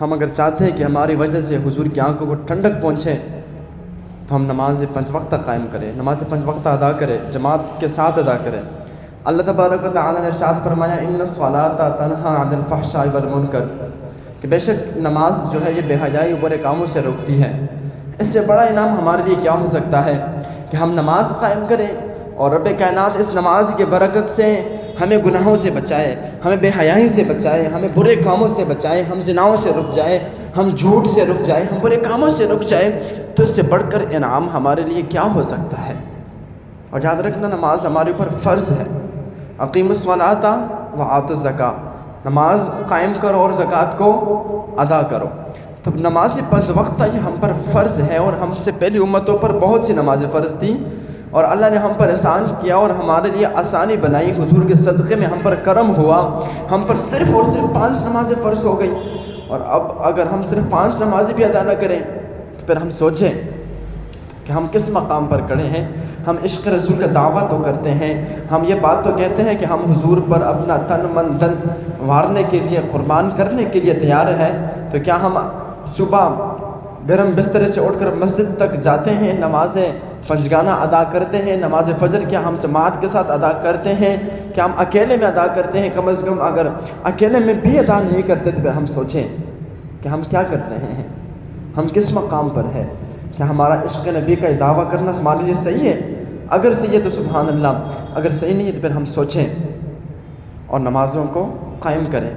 ہم اگر چاہتے ہیں کہ ہماری وجہ سے حضور کی آنکھوں کو ٹھنڈک پہنچے تو ہم نماز 5 وقتہ قائم کریں، نماز 5 وقتہ ادا کریں، جماعت کے ساتھ ادا کریں۔ اللہ تبارک و تعالیٰ نے ارشاد فرمایا ان الصلاۃ تنہی عن الفحشاء والمنکر، کہ بے شک نماز جو ہے یہ بے حیائی اور برے کاموں سے روکتی ہے۔ اس سے بڑا انعام ہمارے لیے کیا ہو سکتا ہے کہ ہم نماز قائم کریں اور رب کائنات اس نماز کے برکت سے ہمیں گناہوں سے بچائے، ہمیں بے حیائی سے بچائے، ہمیں برے کاموں سے بچائے، ہم زناؤں سے رک جائے، ہم جھوٹ سے رک جائے، ہم برے کاموں سے رک جائے، تو اس سے بڑھ کر انعام ہمارے لیے کیا ہو سکتا ہے۔ اور یاد رکھنا نماز ہمارے اوپر فرض ہے۔ اقیموا الصلاۃ وآتوا الزکاۃ، نماز قائم کرو اور زکوٰۃ کو ادا کرو۔ تو نماز 5 وقتہ یہ ہم پر فرض ہے، اور ہم سے پہلی امتوں پر بہت سی نمازیں فرض تھیں، اور اللہ نے ہم پر احسان کیا اور ہمارے لیے آسانی بنائی، حضور کے صدقے میں ہم پر کرم ہوا، ہم پر صرف اور صرف 5 نمازیں فرض ہو گئیں۔ اور اب اگر ہم صرف 5 نمازیں بھی ادا نہ کریں تو پھر ہم سوچیں کہ ہم کس مقام پر کھڑے ہیں۔ ہم عشق رسول کا دعویٰ تو کرتے ہیں، ہم یہ بات تو کہتے ہیں کہ ہم حضور پر اپنا تن من دن وارنے کے لیے، قربان کرنے کے لیے تیار ہیں، تو کیا ہم صبح گرم بسترے سے اٹھ کر مسجد تک جاتے ہیں، نمازیں 5 گانہ ادا کرتے ہیں؟ نماز فجر کیا ہم جماعت کے ساتھ ادا کرتے ہیں؟ کیا ہم اکیلے میں ادا کرتے ہیں؟ کم از کم اگر اکیلے میں بھی ادا نہیں کرتے تو پھر ہم سوچیں کہ ہم کیا کر رہے ہیں، ہم کس مقام پر ہے۔ کیا ہمارا عشق نبی کا دعویٰ کرنا ہمارے لیے صحیح ہے؟ اگر صحیح ہے تو سبحان اللہ، اگر صحیح نہیں ہے تو پھر ہم سوچیں اور نمازوں کو قائم کریں۔